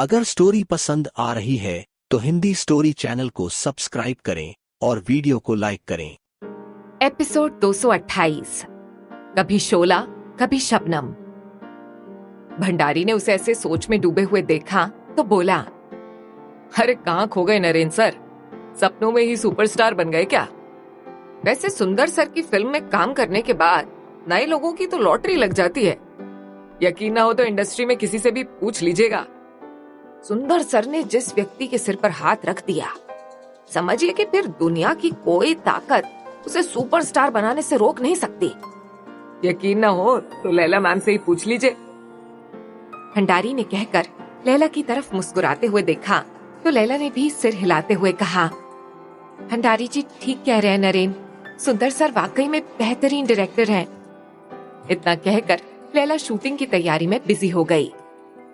अगर स्टोरी पसंद आ रही है तो हिंदी स्टोरी चैनल को सब्सक्राइब करें और वीडियो को लाइक करें। एपिसोड 228। कभी शोला कभी शबनम। भंडारी ने उसे ऐसे सोच में डूबे हुए देखा तो बोला, अरे कहाँ खो गए नरेंद्र सर? सपनों में ही सुपरस्टार बन गए क्या? वैसे सुंदर सर की फिल्म में काम करने के बाद नए लोगों की तो लॉटरी लग जाती है। यकीन ना हो तो इंडस्ट्री में किसी से भी पूछ लीजिएगा। सुंदर सर ने जिस व्यक्ति के सिर पर हाथ रख दिया, समझिए कि फिर दुनिया की कोई ताकत उसे सुपरस्टार बनाने से रोक नहीं सकती। यकीन ना हो तो लैला मैम से ही पूछ लीजिए। भंडारी ने कहकर लैला की तरफ मुस्कुराते हुए देखा तो लैला ने भी सिर हिलाते हुए कहा, भंडारी जी ठीक कह रहे हैं नरेंद्र, सुंदर सर वाकई में बेहतरीन डायरेक्टर हैं। इतना कहकर लैला शूटिंग की तैयारी में बिजी हो गई।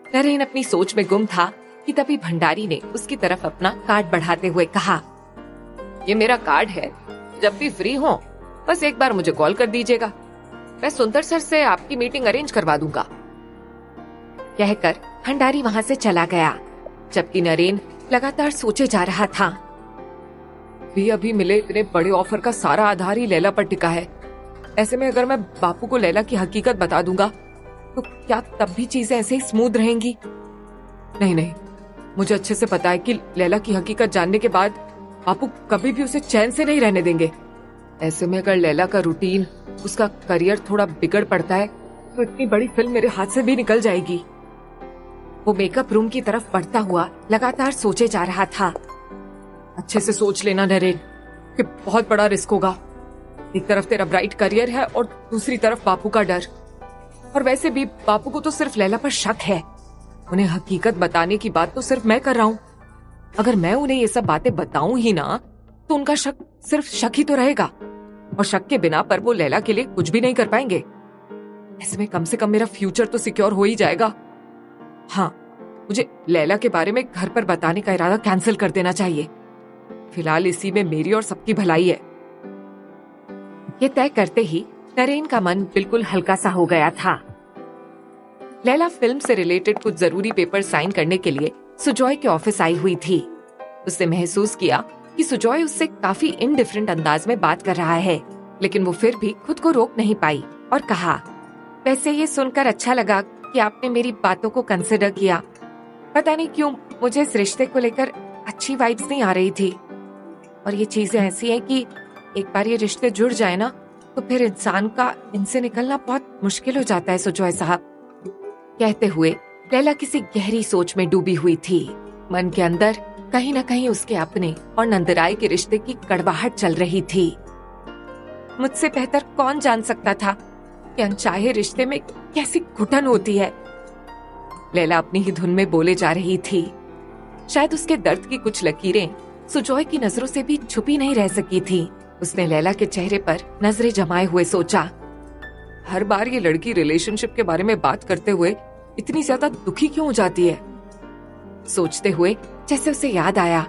नरेंद्र अपनी सोच में गुम था कि तभी भंडारी ने उसकी तरफ अपना कार्ड बढ़ाते हुए कहा, ये मेरा कार्ड है, जब भी फ्री हो बस एक बार मुझे कॉल कर दीजिएगा, मैं सुंदर सर से आपकी मीटिंग अरेंज करवा दूंगा। कहकर भंडारी वहाँ से चला गया, जबकि नरेंद्र लगातार सोचे जा रहा था। अभी मिले इतने बड़े ऑफर का सारा आधार ही लैला पर टिका है। ऐसे में अगर मैं बापू को लैला की हकीकत बता दूंगा तो क्या तब भी चीजें ऐसे ही स्मूथ रहेंगी? नहीं, मुझे अच्छे से पता है कि लैला की हकीकत जानने के बाद बापू कभी भी उसे चैन से नहीं रहने देंगे। ऐसे में अगर लैला का रूटीन, उसका करियर थोड़ा बिगड़ पड़ता है तो इतनी बड़ी फिल्म मेरे हाथ से भी निकल जाएगी। वो मेकअप रूम की तरफ बढ़ता हुआ लगातार सोचे जा रहा था। अच्छे से सोच लेना नरेंद्र कि बहुत बड़ा रिस्क होगा। एक तरफ तेरा ब्राइट करियर है और दूसरी तरफ बापू का डर। और वैसे भी बापू को तो सिर्फ लैला पर शक है, उन्हें हकीकत बताने की बात तो सिर्फ मैं कर रहा हूँ। अगर मैं उन्हें ये सब बातें बताऊं ही ना तो उनका शक सिर्फ शक ही तो रहेगा, और शक के बिना पर वो लैला के लिए कुछ भी नहीं कर पाएंगे। ऐसे में कम से कम मेरा फ्यूचर तो सिक्योर हो ही जाएगा। हाँ, मुझे लैला के बारे में घर पर बताने का इरादा कैंसिल कर देना चाहिए। फिलहाल इसी में मेरी और सबकी भलाई है। ये तय करते ही नरेंद्र का मन बिल्कुल हल्का सा हो गया था। लैला फिल्म से रिलेटेड कुछ जरूरी पेपर साइन करने के लिए सुजॉय के ऑफिस आई हुई थी। उसने महसूस किया कि सुजॉय उससे काफी इनडिफरेंट अंदाज में बात कर रहा है, लेकिन वो फिर भी खुद को रोक नहीं पाई और कहा, वैसे ये सुनकर अच्छा लगा कि आपने मेरी बातों को कंसिडर किया। पता नहीं क्यों मुझे इस रिश्ते को लेकर अच्छी वाइब्स नहीं आ रही थी, और ये चीजें ऐसी हैं कि एक बार ये रिश्ते जुड़ जाए ना तो फिर इंसान का इनसे निकलना बहुत मुश्किल हो जाता है सुजॉय साहब। कहते हुए लैला किसी गहरी सोच में डूबी हुई थी। मन के अंदर कहीं न कहीं उसके अपने और नंदराय के रिश्ते की कड़वाहट चल रही थी। मुझसे बेहतर कौन जान सकता था कि अनचाहे रिश्ते में कैसी घुटन होती है। लैला अपनी ही धुन में बोले जा रही थी। शायद उसके दर्द की कुछ लकीरें सुजॉय की नजरों से भी छुपी नहीं रह सकी थी। उसने लैला के चेहरे पर नजरें जमाए हुए सोचा, हर बार ये लड़की रिलेशनशिप के बारे में बात करते हुए इतनी ज्यादा दुखी क्यों हो जाती है? सोचते हुए जैसे उसे याद आया,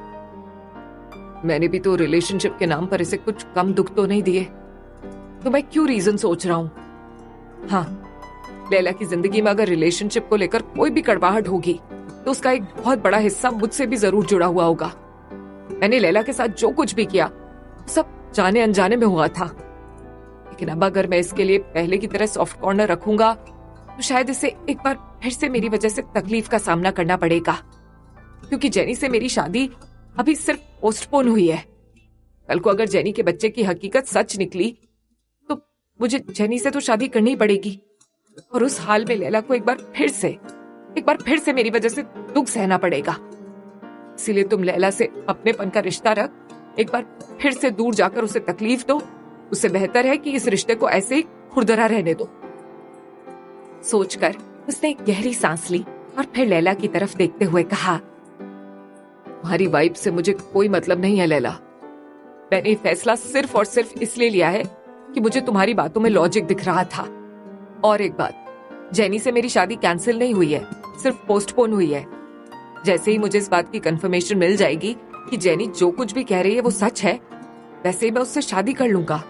मैंने भी तो रिलेशनशिप के नाम पर इसे कुछ कम दुख तो नहीं दिए, तो मैं क्यों रीजन सोच रहा हूँ? हाँ, लैला की जिंदगी में अगर रिलेशनशिप को लेकर कोई भी कड़वाहट होगी तो उसका एक बहुत बड़ा हिस्सा मुझसे भी जरूर जुड़ा हुआ होगा। मैंने लैला के साथ जो कुछ भी किया सब जाने अनजाने में हुआ था, लेकिन अब अगर मैं इसके लिए पहले की तरह सॉफ्ट कॉर्नर रखूंगा तो शायद इसे एक बार फिर से मेरी वजह से तकलीफ का सामना करना पड़ेगा, क्योंकि जेनी से मेरी शादी अभी सिर्फ पोस्टपोन हुई है। कल को अगर जेनी के बच्चे की हकीकत सच निकली तो मुझे जेनी से तो शादी करनी ही पड़ेगी, और उस हाल में लैला को एक बार फिर से मेरी वजह से दुख सहना पड़ेगा। इसीलिए तुम लैला से अपनेपन का रिश्ता रख, एक बार फिर से दूर जाकर उसे तकलीफ दो, उससे बेहतर है कि इस रिश्ते को ऐसे ही खुरदरा रहने दो। सोचकर उसने एक गहरी सांस ली और फिर लैला की तरफ देखते हुए कहा, तुम्हारी वाइब से मुझे कोई मतलब नहीं है लैला। मैंने फैसला सिर्फ और सिर्फ इसलिए लिया है कि मुझे तुम्हारी बातों में लॉजिक दिख रहा था। और एक बात, जेनी से मेरी शादी कैंसिल नहीं हुई है, सिर्फ पोस्टपोन हुई है। जैसे ही मुझे इस बात की कंफर्मेशन मिल जाएगी कि जेनी जो कुछ भी कह रही है वो सच है, वैसे ही मैं उससे शादी कर लूंगा।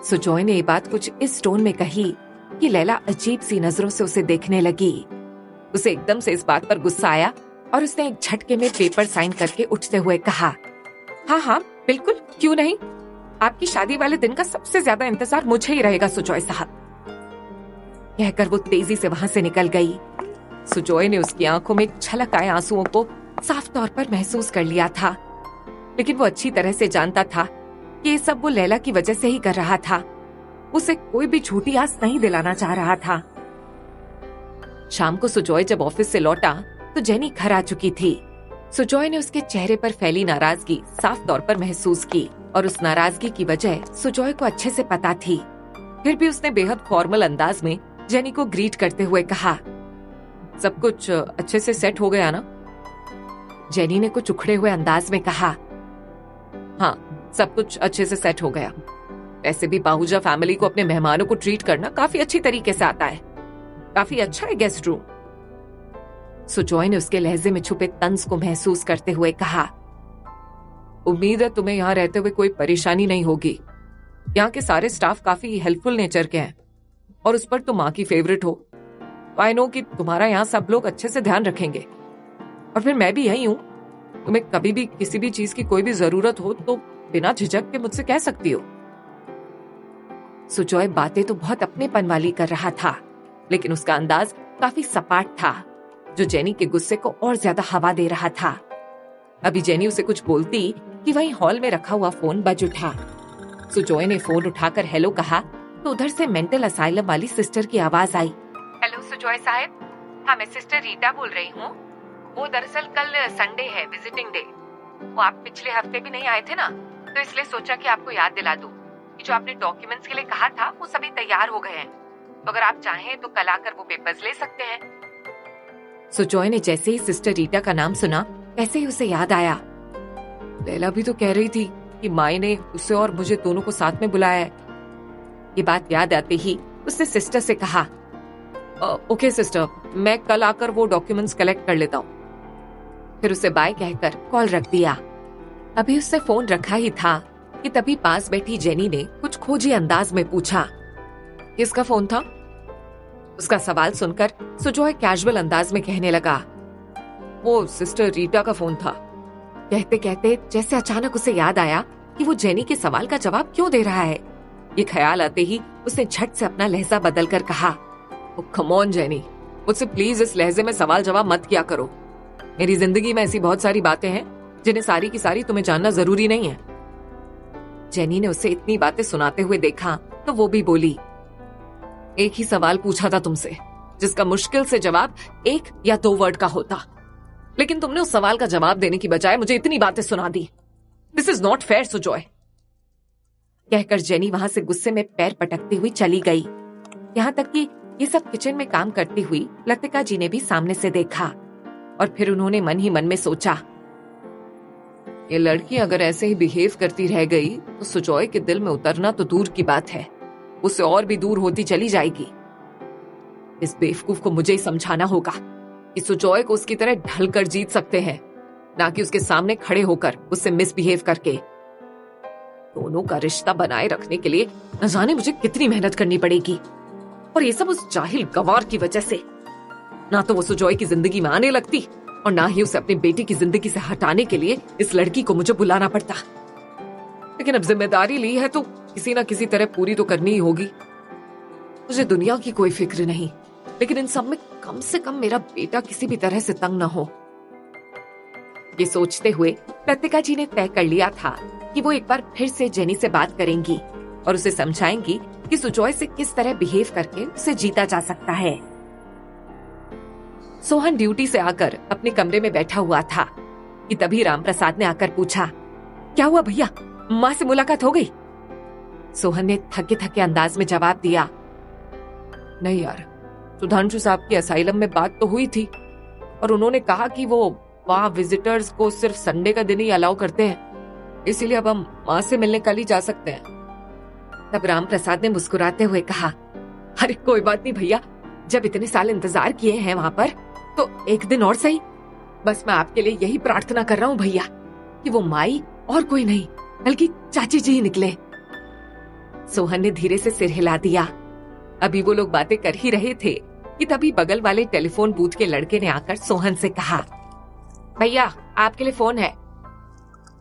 सुजॉय ने ये बात कुछ इस टोन में कही कि लैला अजीब सी नजरों से उसे देखने लगी। उसे एकदम से इस बात पर गुस्सा आया और उसने एक झटके में पेपर साइन करके उठते हुए कहा, हाँ हाँ बिल्कुल, क्यों नहीं। आपकी शादी वाले दिन का सबसे ज्यादा इंतजार मुझे ही रहेगा सुजॉय साहब। कहकर वो तेजी से वहां से निकल गई। सुजॉय ने उसकी आंखों में छलक आए आंसुओं को साफ तौर पर महसूस कर लिया था, लेकिन वो अच्छी तरह से जानता था कि ये सब वो लैला की वजह से ही कर रहा था। उसे कोई भी झूठी आस नहीं दिलाना चाह रहा था। शाम को सुजॉय जब ऑफिस से लौटा तो जेनी घर आ चुकी थी। सुजॉय ने उसके चेहरे पर फैली नाराजगी साफ तौर पर महसूस की और उस नाराजगी की वजह सुजॉय को अच्छे से पता थी। फिर भी उसने बेहद फॉर्मल अंदाज में जेनी को ग्रीट करते हुए कहा, सब कुछ अच्छे से सेट हो गया ना? जेनी ने कुछ उखड़े हुए अंदाज में कहा, हाँ सब कुछ अच्छे से सेट हो गया। ऐसे भी पाहुजा फैमिली को अपने मेहमानों को ट्रीट करना काफी अच्छी तरीके से आता है। काफी अच्छा है गेस्ट रूम। सुजॉय ने उसके लहजे में छुपे तंज को महसूस करते हुए कहा, उम्मीद है तुम्हें यहाँ रहते हुए कोई परेशानी नहीं होगी। यहाँ के सारे स्टाफ काफी हेल्पफुल नेचर के हैं और उस पर तुम माँ की फेवरेट हो। आई नो कि तुम्हारा यहाँ सब लोग अच्छे से ध्यान रखेंगे और फिर मैं भी यही हूँ। तुम्हें कभी भी किसी भी चीज की कोई भी जरूरत हो तो बिना झिझक के मुझसे कह सकती हो। सुजॉय बातें तो बहुत अपनेपन वाली कर रहा था, लेकिन उसका अंदाज काफी सपाट था, जो जेनी के गुस्से को और ज्यादा हवा दे रहा था। अभी जेनी उसे कुछ बोलती कि वहीं हॉल में रखा हुआ फोन बज उठा। सुजॉय ने फोन उठाकर हेलो कहा तो उधर से मेंटल असाइलम वाली सिस्टर की आवाज आई, हेलो सुजॉय साहब, हाँ मैं सिस्टर रीटा बोल रही हूँ। वो दरअसल कल संडे है, विजिटिंग डे। वो आप पिछले हफ्ते भी नहीं आए थे ना, तो इसलिए सोचा कि आपको याद दिला दूं कि जो आपने डॉक्यूमेंट्स के लिए कहा था वो सभी तैयार हो गए हैं। तो अगर आप चाहें तो कल आकर वो पेपर्स ले सकते हैं। सुजॉय ने जैसे ही सिस्टर रीटा का नाम सुना वैसे ही उसे याद आया, लैला भी तो कह रही थी कि माई ने उसे और मुझे दोनों को साथ में बुलाया है। ये बात याद आते ही उसने सिस्टर से कहा, ओके सिस्टर, मैं कल आकर वो डॉक्यूमेंट्स कलेक्ट कर लेता हूँ। फिर उसे बाय कहकर कॉल रख दिया। अभी उससे फोन रखा ही था कि तभी पास बैठी जेनी ने कुछ खोजी अंदाज में पूछा, किसका फोन था? उसका सवाल सुनकर सुजॉय कैजुअल अंदाज में कहने लगा, वो सिस्टर रीटा का फोन था। कहते कहते जैसे अचानक उसे याद आया कि वो जेनी के सवाल का जवाब क्यों दे रहा है। ये ख्याल आते ही उसने झट से अपना लहजा बदल कर कहा, कम ऑन जेनी, मुझसे प्लीज इस लहजे में सवाल जवाब मत किया करो। मेरी जिंदगी में ऐसी बहुत सारी बातें हैं जिन्हें सारी की सारी तुम्हें जानना जरूरी नहीं है। जेनी ने उसे इतनी बातें सुनाते हुए देखा तो वो भी बोली, एक ही सवाल पूछा था तुमसे जिसका मुश्किल से जवाब एक या दो वर्ड का होता, लेकिन तुमने उस सवाल का जवाब देने की बजाय मुझे इतनी बातें सुना दी। This is not fair Sujoy. कहकर जेनी वहां से गुस्से में पैर पटकती हुई चली गई। यहाँ तक कि ये सब किचन में काम करती हुई लतिका जी ने भी सामने से देखा और फिर उन्होंने मन ही मन में सोचा, ये लड़की अगर ऐसे ही बिहेव करती रह गई तो सुजॉय के दिल में उतरना तो दूर की बात है, उससे और भी दूर होती चली जाएगी। इस बेवकूफ को मुझे ही समझाना होगा कि सुजॉय को उसकी तरह ढल कर जीत सकते हैं, ना कि उसके सामने खड़े होकर उससे मिसबिहेव करके। दोनों का रिश्ता बनाए रखने के लिए न जाने मुझे कितनी मेहनत करनी पड़ेगी, और ये सब उस जाहिल गवार की वजह से। ना तो वो सुजॉय की जिंदगी में आने लगती और ना ही उसे अपनी बेटी की जिंदगी से हटाने के लिए इस लड़की को मुझे बुलाना पड़ता। लेकिन अब जिम्मेदारी ली है तो किसी ना किसी तरह पूरी तो करनी ही होगी। मुझे दुनिया की कोई फिक्र नहीं, लेकिन इन सब में कम से कम मेरा बेटा किसी भी तरह से तंग ना हो। ये सोचते हुए लतिका जी ने तय कर लिया था कि वो एक बार फिर से जेनी से बात करेंगी और उसे समझाएंगी कि सुजॉय से किस तरह बिहेव करके उसे जीता जा सकता है। सोहन ड्यूटी से आकर अपने कमरे में बैठा हुआ था कि तभी रामप्रसाद ने आकर पूछा, क्या हुआ भैया, माँ से मुलाकात हो गई? सोहन ने थके थके अंदाज में जवाब दिया, नहीं यार, सुधांशु साहब की असाइलम में बात तो हुई थी और उन्होंने कहा कि वो वहाँ विजिटर्स को सिर्फ संडे का दिन ही अलाउ करते हैं, इसीलिए अब हम माँ से मिलने कल ही जा सकते हैं। तब रामप्रसाद ने मुस्कुराते हुए कहा, अरे कोई बात नहीं भैया, जब इतने साल इंतजार किए हैं वहाँ पर तो एक दिन और सही। बस मैं आपके लिए यही प्रार्थना कर रहा हूँ भैया कि वो माई और कोई नहीं बल्कि चाची जी ही निकले। सोहन ने धीरे से सिर हिला दिया। अभी वो लोग बातें कर ही रहे थे कि तभी बगल वाले टेलीफोन बूथ के लड़के ने आकर सोहन से कहा, भैया आपके लिए फोन है।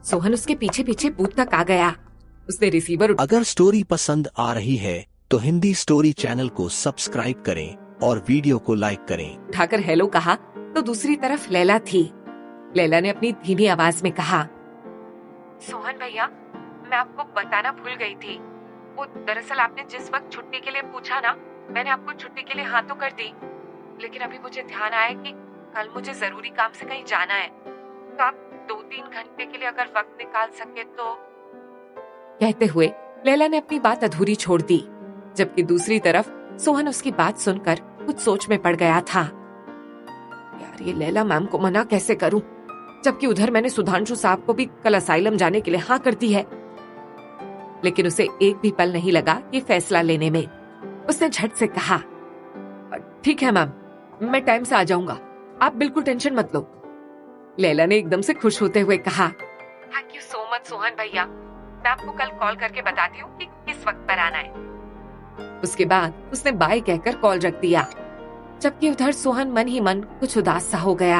सोहन उसके पीछे पीछे बूथ तक आ गया। उसने रिसीवर अगर स्टोरी पसंद आ रही है तो हिंदी स्टोरी चैनल को सब्सक्राइब करें और वीडियो को लाइक करें। उठाकर हेलो कहा तो दूसरी तरफ लैला थी। लैला ने अपनी धीमी आवाज में कहा, सोहन भैया मैं आपको बताना भूल गई थी। वो दरअसल आपने जिस वक्त छुट्टी के लिए पूछा ना, मैंने आपको छुट्टी के लिए हाँ तो कर दी, लेकिन अभी मुझे ध्यान आया कि कल मुझे जरूरी काम से कहीं जाना है, तो आप 2-3 घंटे के लिए अगर वक्त निकाल सके तो। कहते हुए लैला ने अपनी बात अधूरी छोड़ दी, जबकि दूसरी तरफ सोहन उसकी बात सुनकर कुछ सोच में पड़ गया था। यार ये लैला मैम को मना कैसे करूं, जबकि उधर मैंने सुधांशु साहब को भी कल असाइलम जाने के लिए हाँ कर दी है। लेकिन उसे एक भी पल नहीं लगा ये फैसला लेने में। उसने झट से कहा, ठीक है मैम, मैं टाइम से आ जाऊंगा, आप बिल्कुल टेंशन मत लो। लैला ने एकदम से खुश होते हुए कहा, thank you so much Sohan भैया, मैं आपको कल कॉल करके बताती हूँ कि किस वक्त पर आना है। उसके बाद उसने बाय कहकर कॉल रख दिया, जबकि उधर सोहन मन ही मन कुछ उदास सा हो गया।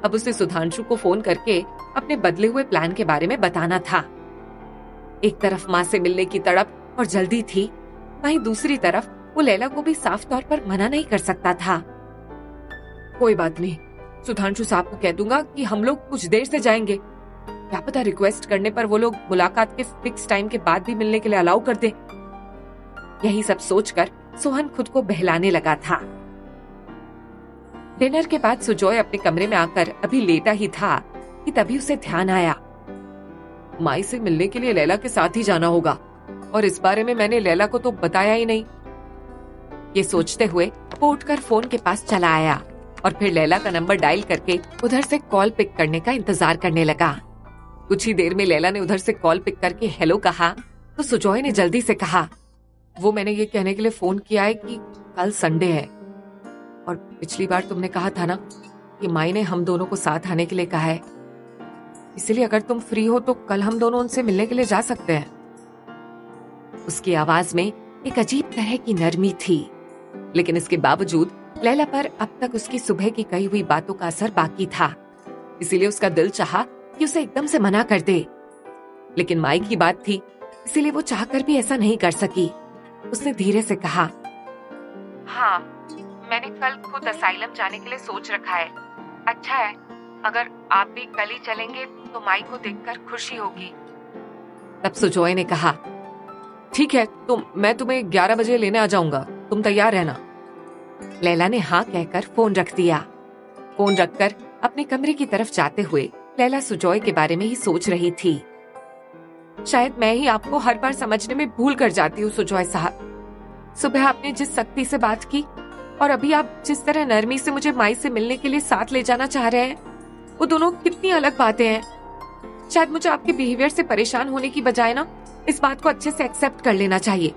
अब उसे सुधांशु को फोन करके अपने बदले हुए प्लान के बारे में बताना था। एक तरफ माँ से मिलने की तड़प और जल्दी थी, वहीं दूसरी तरफ वो लैला को भी साफ तौर पर मना नहीं कर सकता था। कोई बात नहीं, सुधांशु साहब को कह दूंगा कि हम लोग कुछ देर से जाएंगे, क्या पता रिक्वेस्ट करने पर वो लोग मुलाकात के फिक्स टाइम के बाद भी मिलने के लिए अलाउ कर दे। यही सब सोचकर सोहन खुद को बहलाने लगा था। डिनर के बाद सुजॉय अपने कमरे में आकर अभी लेटा ही था कि तभी उसे ध्यान आया, माई से मिलने के लिए लैला के साथ ही जाना होगा, और इस बारे में मैंने लैला को तो बताया ही नहीं। ये सोचते हुए वो उठकर फोन के पास चला आया और फिर लैला का नंबर डायल करके उधर से कॉल पिक करने का इंतजार करने लगा। कुछ ही देर में लैला ने उधर से कॉल पिक करके हेलो कहा तो सुजॉय ने जल्दी से कहा, वो मैंने ये कहने के लिए फोन किया है कि कल संडे है, और पिछली बार तुमने कहा था ना कि माई ने हम दोनों को साथ आने के लिए कहा है, इसलिए अगर तुम फ्री हो तो कल हम दोनों उनसे मिलने के लिए जा सकते हैं। उसकी आवाज में एक अजीब तरह की नरमी थी, लेकिन इसके बावजूद लैला पर अब तक उसकी सुबह की कही हुई बातों का असर बाकी था। इसीलिए उसका दिल चाहा कि उसे एकदम से मना कर दे, लेकिन माई की बात थी, इसीलिए वो चाहकर भी ऐसा नहीं कर सकी। उसने धीरे से कहा, हाँ मैंने कल खुद असाइलम जाने के लिए सोच रखा है। अच्छा है, अगर आप भी कल ही चलेंगे तो माई को देखकर खुशी होगी। तब सुजॉय ने कहा, ठीक है, तो मैं तुम्हें 11 बजे लेने आ जाऊंगा, तुम तैयार रहना। लैला ने हाँ कहकर फोन रख दिया। फोन रखकर अपने कमरे की तरफ जाते हुए लैला सुजॉय के बारे में ही सोच रही थी। शायद मैं ही आपको हर बार समझने में भूल कर जाती हूँ सुजॉय साहब। सुबह आपने जिस सख्ती से बात की और अभी आप जिस तरह नरमी से मुझे माई से मिलने के लिए साथ ले जाना चाह रहे हैं, वो दोनों कितनी अलग बातें हैं। शायद मुझे आपके बिहेवियर से परेशान होने की बजाय ना इस बात को अच्छे से एक्सेप्ट कर लेना चाहिए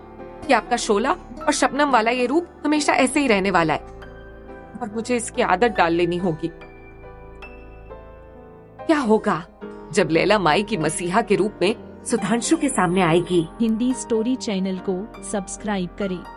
कि आपका शोला और शबनम वाला ये रूप हमेशा ऐसे ही रहने वाला है, और मुझे इसकी आदत डाल लेनी होगी। क्या होगा जब लैला माई की मसीहा के रूप में सुधांशु के सामने आएगी। हिंदी स्टोरी चैनल को सब्सक्राइब करें।